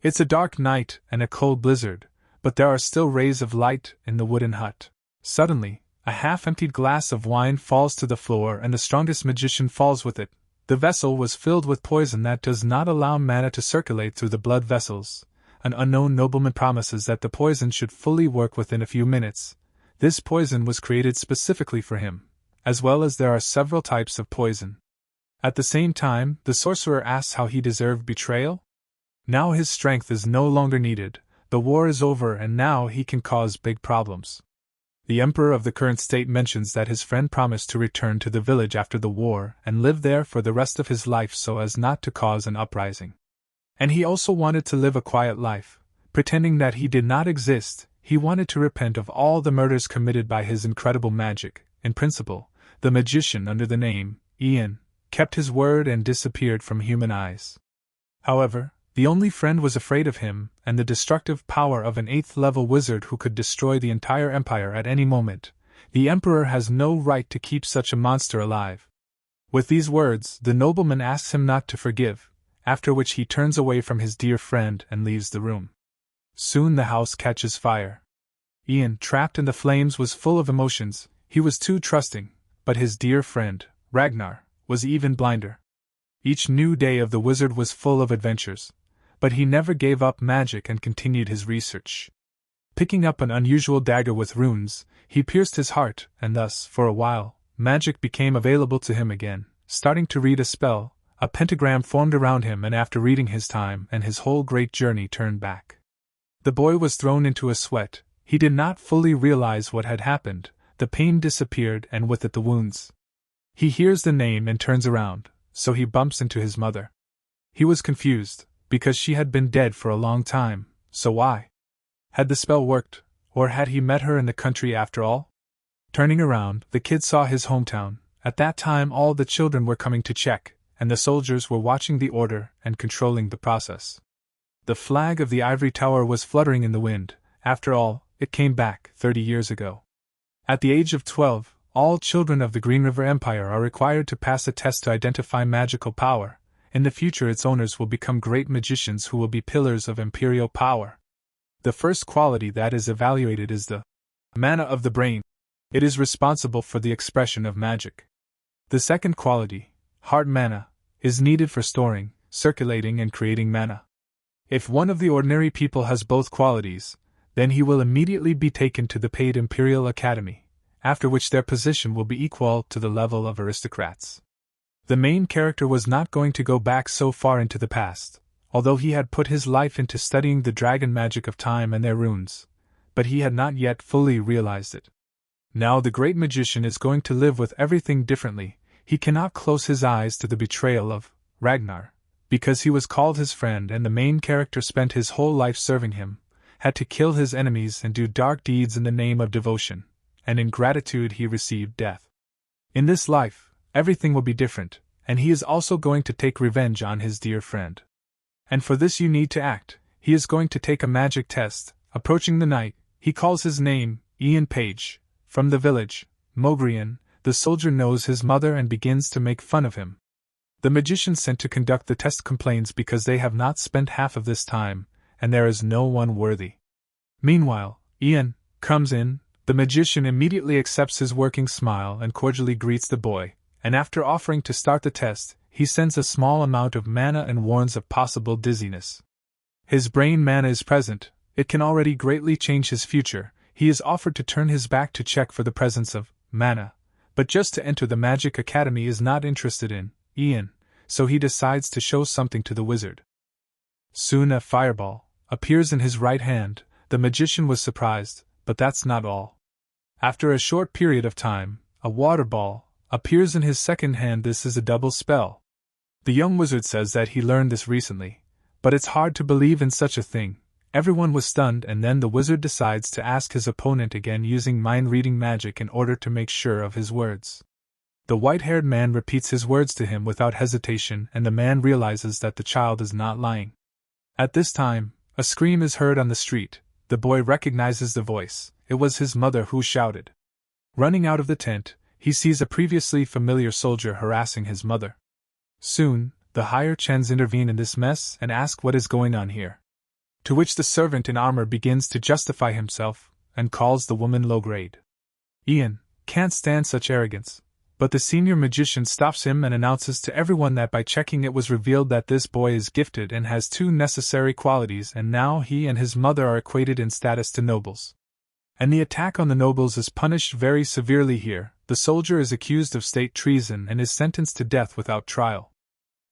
It's a dark night and a cold blizzard, but there are still rays of light in the wooden hut. Suddenly, a half-emptied glass of wine falls to the floor and the strongest magician falls with it. The vessel was filled with poison that does not allow mana to circulate through the blood vessels. An unknown nobleman promises that the poison should fully work within a few minutes. This poison was created specifically for him, as well as there are several types of poison. At the same time, the sorcerer asks how he deserved betrayal. Now his strength is no longer needed, the war is over and now he can cause big problems. The emperor of the current state mentions that his friend promised to return to the village after the war and live there for the rest of his life so as not to cause an uprising. And he also wanted to live a quiet life, pretending that he did not exist. He wanted to repent of all the murders committed by his incredible magic. In principle, the magician under the name Ian kept his word and disappeared from human eyes. However, the only friend was afraid of him and the destructive power of an 8th-level wizard who could destroy the entire empire at any moment. The emperor has no right to keep such a monster alive. With these words, the nobleman asks him not to forgive, after which he turns away from his dear friend and leaves the room. Soon the house catches fire. Ian, trapped in the flames, was full of emotions. He was too trusting, but his dear friend, Ragnar, was even blinder. Each new day of the wizard was full of adventures, but he never gave up magic and continued his research. Picking up an unusual dagger with runes, he pierced his heart, and thus, for a while, magic became available to him again. Starting to read a spell, a pentagram formed around him, and after reading his time and his whole great journey turned back. The boy was thrown into a sweat. He did not fully realize what had happened. The pain disappeared and with it the wounds. He hears the name and turns around, so he bumps into his mother. He was confused, because she had been dead for a long time, so why? Had the spell worked, or had he met her in the country after all? Turning around, the kid saw his hometown. At that time all the children were coming to check, and the soldiers were watching the order and controlling the process. The flag of the ivory tower was fluttering in the wind. After all, it came back 30 years ago. At the age of 12, all children of the Green River Empire are required to pass a test to identify magical power. In the future its owners will become great magicians who will be pillars of imperial power. The first quality that is evaluated is the mana of the brain. It is responsible for the expression of magic. The second quality, heart mana, is needed for storing, circulating and creating mana. If one of the ordinary people has both qualities, then he will immediately be taken to the paid Imperial Academy, after which their position will be equal to the level of aristocrats. The main character was not going to go back so far into the past, although he had put his life into studying the dragon magic of time and their runes, but he had not yet fully realized it. Now the great magician is going to live with everything differently. He cannot close his eyes to the betrayal of Ragnar, because he was called his friend and the main character spent his whole life serving him, had to kill his enemies and do dark deeds in the name of devotion, and in gratitude he received death. In this life, everything will be different, and he is also going to take revenge on his dear friend. And for this you need to act. He is going to take a magic test. Approaching the night, he calls his name, Ian Page. From the village, Mogrian, the soldier knows his mother and begins to make fun of him. The magician sent to conduct the test complains because they have not spent half of this time, and there is no one worthy. Meanwhile, Ian comes in. The magician immediately accepts his working smile and cordially greets the boy, and after offering to start the test, he sends a small amount of mana and warns of possible dizziness. His brain mana is present, it can already greatly change his future. He is offered to turn his back to check for the presence of mana, but just to enter the Magic Academy is not interested in Ian, so he decides to show something to the wizard. Soon a fireball appears in his right hand. The magician was surprised, but that's not all. After a short period of time, a water ball appears in his second hand. This is a double spell. The young wizard says that he learned this recently, but it's hard to believe in such a thing. Everyone was stunned, and then the wizard decides to ask his opponent again using mind-reading magic in order to make sure of his words. The white-haired man repeats his words to him without hesitation, and the man realizes that the child is not lying. At this time, a scream is heard on the street. The boy recognizes the voice. It was his mother who shouted. Running out of the tent, he sees a previously familiar soldier harassing his mother. Soon, the higher Chens intervene in this mess and ask what is going on here. To which the servant in armor begins to justify himself, and calls the woman low grade. Ian can't stand such arrogance, but the senior magician stops him and announces to everyone that by checking it was revealed that this boy is gifted and has 2 necessary qualities, and now he and his mother are equated in status to nobles. And the attack on the nobles is punished very severely here. The soldier is accused of state treason and is sentenced to death without trial.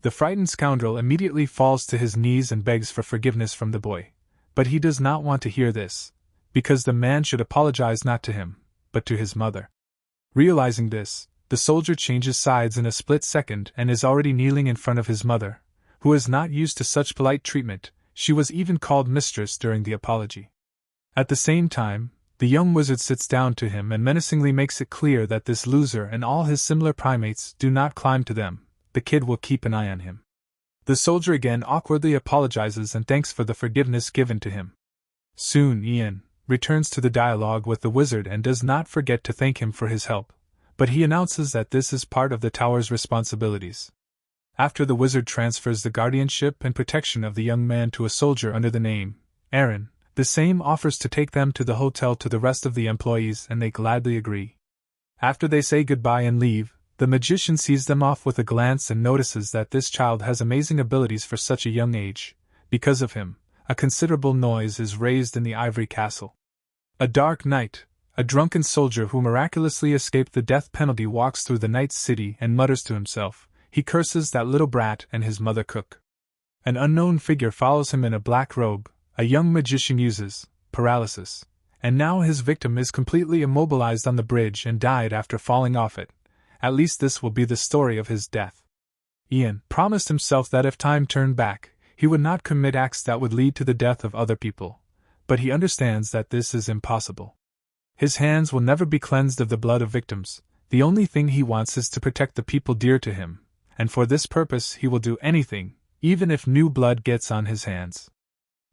The frightened scoundrel immediately falls to his knees and begs for forgiveness from the boy. But he does not want to hear this, because the man should apologize not to him, but to his mother. Realizing this, the soldier changes sides in a split second and is already kneeling in front of his mother, who is not used to such polite treatment. She was even called mistress during the apology. At the same time, the young wizard sits down to him and menacingly makes it clear that this loser and all his similar primates do not climb to them. The kid will keep an eye on him. The soldier again awkwardly apologizes and thanks for the forgiveness given to him. Soon Ian returns to the dialogue with the wizard and does not forget to thank him for his help, but he announces that this is part of the tower's responsibilities. After the wizard transfers the guardianship and protection of the young man to a soldier under the name Aaron, the same offers to take them to the hotel to the rest of the employees, and they gladly agree. After they say goodbye and leave, the magician sees them off with a glance and notices that this child has amazing abilities for such a young age. Because of him, a considerable noise is raised in the ivory castle. A dark night, a drunken soldier who miraculously escaped the death penalty walks through the night city and mutters to himself. He curses that little brat and his mother cook. An unknown figure follows him in a black robe. A young magician uses paralysis, and now his victim is completely immobilized on the bridge and died after falling off it. At least this will be the story of his death. Ian promised himself that if time turned back, he would not commit acts that would lead to the death of other people, but he understands that this is impossible. His hands will never be cleansed of the blood of victims. The only thing he wants is to protect the people dear to him, and for this purpose he will do anything, even if new blood gets on his hands.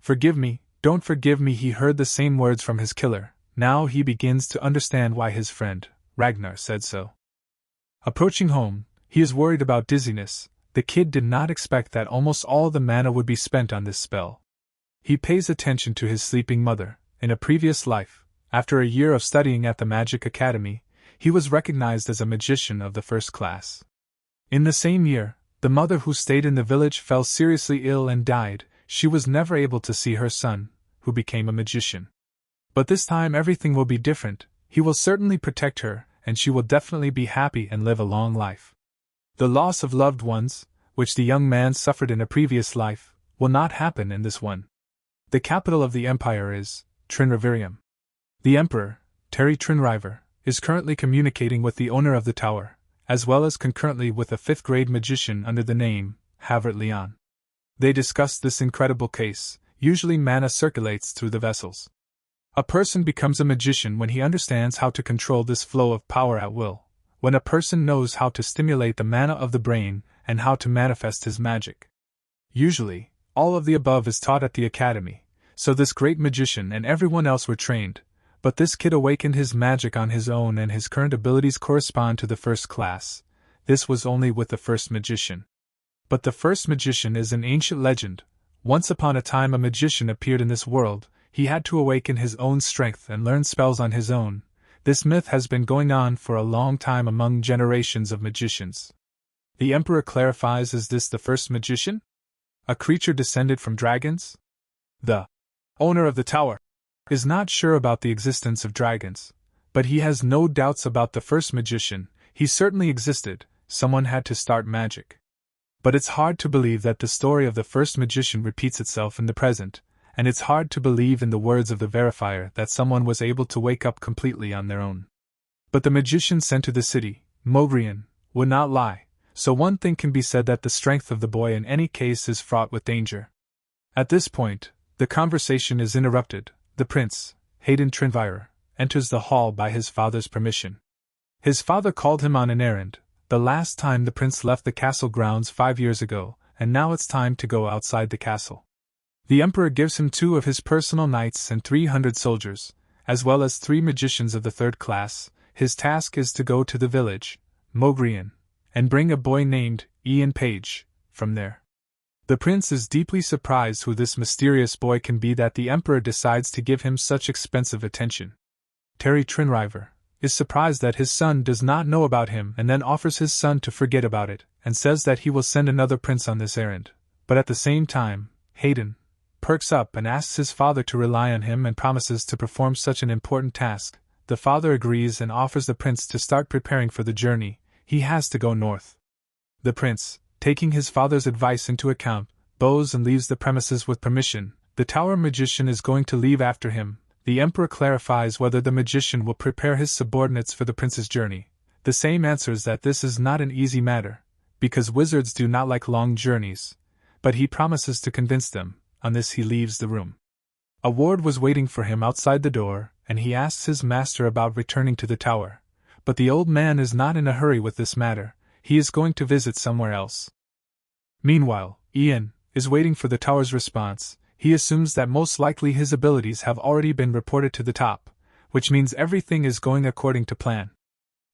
Forgive me, don't forgive me, he heard the same words from his killer. Now he begins to understand why his friend, Ragnar, said so. Approaching home, he is worried about dizziness. The kid did not expect that almost all the mana would be spent on this spell. He pays attention to his sleeping mother. In a previous life, after a year of studying at the Magic Academy, he was recognized as a magician of the first class. In the same year, the mother who stayed in the village fell seriously ill and died. She was never able to see her son, who became a magician. But this time everything will be different. He will certainly protect her, and she will definitely be happy and live a long life. The loss of loved ones, which the young man suffered in a previous life, will not happen in this one. The capital of the empire is Trinrivirium. The emperor, Terry Trinriver, is currently communicating with the owner of the tower, as well as concurrently with a 5th-grade magician under the name Havert Leon. They discuss this incredible case. Usually mana circulates through the vessels. A person becomes a magician when he understands how to control this flow of power at will, when a person knows how to stimulate the mana of the brain and how to manifest his magic. Usually, all of the above is taught at the academy, so this great magician and everyone else were trained, but this kid awakened his magic on his own and his current abilities correspond to the first class. This was only with the first magician. But the first magician is an ancient legend. Once upon a time a magician appeared in this world. He had to awaken his own strength and learn spells on his own. This myth has been going on for a long time among generations of magicians. The emperor clarifies, is this the first magician? A creature descended from dragons? The owner of the tower is not sure about the existence of dragons, but he has no doubts about the first magician. He certainly existed. Someone had to start magic. But it's hard to believe that the story of the first magician repeats itself in the present, and it's hard to believe in the words of the verifier that someone was able to wake up completely on their own. But the magician sent to the city, Mogrian, would not lie, so one thing can be said that the strength of the boy in any case is fraught with danger. At this point, the conversation is interrupted. The prince, Hayden Trinvire, enters the hall by his father's permission. His father called him on an errand. The last time the prince left the castle grounds 5 years ago, and now it's time to go outside the castle. The emperor gives him 2 of his personal knights and 300 soldiers, as well as 3 magicians of the 3rd class. His task is to go to the village, Mogrian, and bring a boy named Ian Page from there. The prince is deeply surprised who this mysterious boy can be that the emperor decides to give him such expensive attention. Terry Trinriver is surprised that his son does not know about him and then offers his son to forget about it and says that he will send another prince on this errand. But at the same time, Hayden perks up and asks his father to rely on him and promises to perform such an important task. The father agrees and offers the prince to start preparing for the journey. He has to go north. The prince, taking his father's advice into account, bows and leaves the premises with permission. The tower magician is going to leave after him. The emperor clarifies whether the magician will prepare his subordinates for the prince's journey. The same answers that this is not an easy matter, because wizards do not like long journeys. But he promises to convince them. On this he leaves the room. A ward was waiting for him outside the door, and he asks his master about returning to the tower. But the old man is not in a hurry with this matter. He is going to visit somewhere else. Meanwhile, Ian is waiting for the tower's response. He assumes that most likely his abilities have already been reported to the top, which means everything is going according to plan.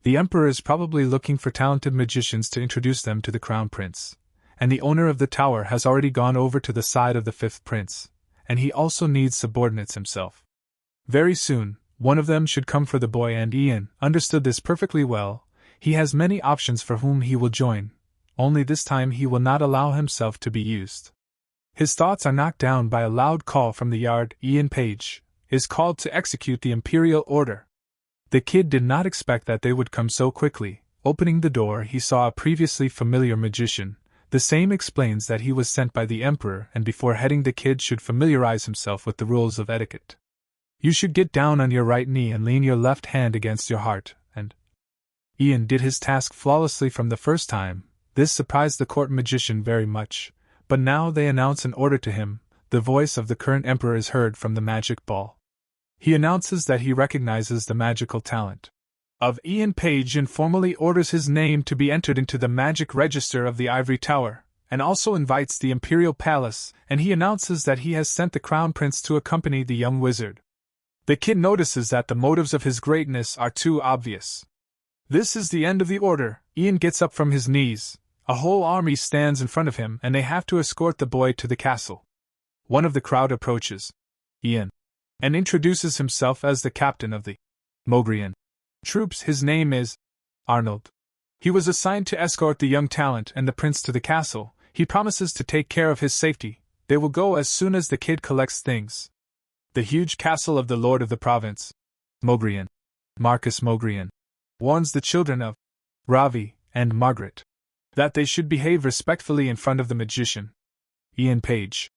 The emperor is probably looking for talented magicians to introduce them to the crown prince, and the owner of the tower has already gone over to the side of the fifth prince, and he also needs subordinates himself. Very soon, one of them should come for the boy, and Ian understood this perfectly well. He has many options for whom he will join, only this time he will not allow himself to be used. His thoughts are knocked down by a loud call from the yard. Ian Page is called to execute the imperial order. The kid did not expect that they would come so quickly. Opening the door, he saw a previously familiar magician. The same explains that he was sent by the emperor, and before heading the kid should familiarize himself with the rules of etiquette. You should get down on your right knee and lean your left hand against your heart, and Ian did his task flawlessly from the first time. This surprised the court magician very much. But now they announce an order to him. The voice of the current emperor is heard from the magic ball. He announces that he recognizes the magical talent of Ian Page and formally orders his name to be entered into the magic register of the Ivory Tower, and also invites the imperial palace, and he announces that he has sent the crown prince to accompany the young wizard. The kid notices that the motives of his greatness are too obvious. This is the end of the order. Ian gets up from his knees. A whole army stands in front of him, and they have to escort the boy to the castle. One of the crowd approaches Ian and introduces himself as the captain of the Mogrian troops. His name is Arnold. He was assigned to escort the young talent and the prince to the castle. He promises to take care of his safety. They will go as soon as the kid collects things. The huge castle of the lord of the province, Mogrian, Marcus Mogrian, warns the children of Ravi and Margaret that they should behave respectfully in front of the magician, Ian Page.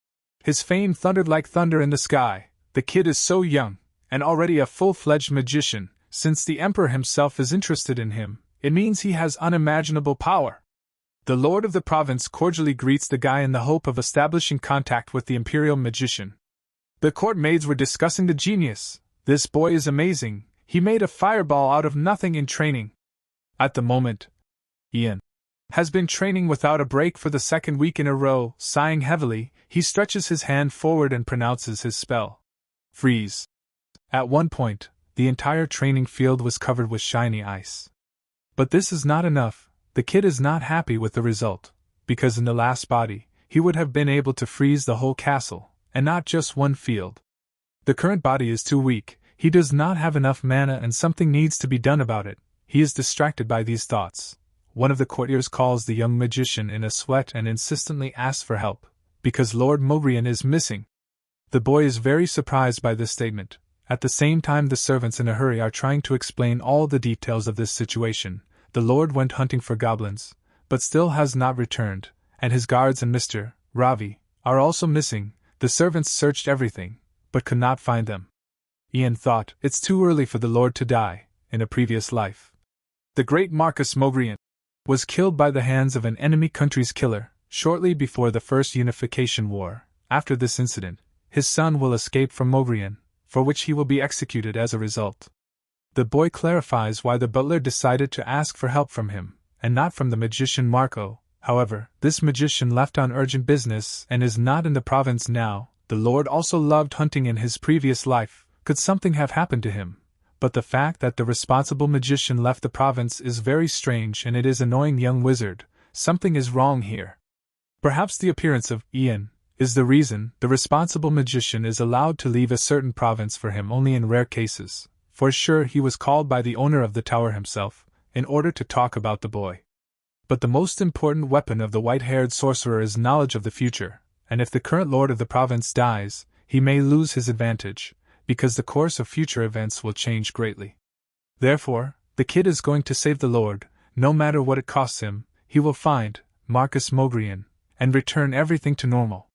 His fame thundered like thunder in the sky. The kid is so young, and already a full-fledged magician. Since the emperor himself is interested in him, it means he has unimaginable power. The lord of the province cordially greets the guy in the hope of establishing contact with the imperial magician. The court maids were discussing the genius. This boy is amazing. He made a fireball out of nothing in training. At the moment, Ian has been training without a break for the second week in a row. Sighing heavily, he stretches his hand forward and pronounces his spell. Freeze. At one point, the entire training field was covered with shiny ice. But this is not enough. The kid is not happy with the result, because in the last body, he would have been able to freeze the whole castle, and not just one field. The current body is too weak. He does not have enough mana, and something needs to be done about it. He is distracted by these thoughts. One of the courtiers calls the young magician in a sweat and insistently asks for help, because Lord Mogrian is missing. The boy is very surprised by this statement. At the same time, the servants in a hurry are trying to explain all the details of this situation. The lord went hunting for goblins, but still has not returned, and his guards and Mr. Ravi are also missing. The servants searched everything, but could not find them. Ian thought, it's too early for the lord to die, in a previous life. The great Marcus Mogrian was killed by the hands of an enemy country's killer, shortly before the First Unification War. After this incident, his son will escape from Mogrian, for which he will be executed as a result. The boy clarifies why the butler decided to ask for help from him, and not from the magician Marco. However, this magician left on urgent business and is not in the province now. The lord also loved hunting in his previous life. Could something have happened to him? But the fact that the responsible magician left the province is very strange, and it is annoying. Young wizard, something is wrong here. Perhaps the appearance of Ian is the reason the responsible magician is allowed to leave a certain province for him only in rare cases, for sure he was called by the owner of the tower himself, in order to talk about the boy. But the most important weapon of the white-haired sorcerer is knowledge of the future, and if the current lord of the province dies, he may lose his advantage, because the course of future events will change greatly. Therefore, the kid is going to save the lord, no matter what it costs him. He will find Marcus Mogrian, and return everything to normal.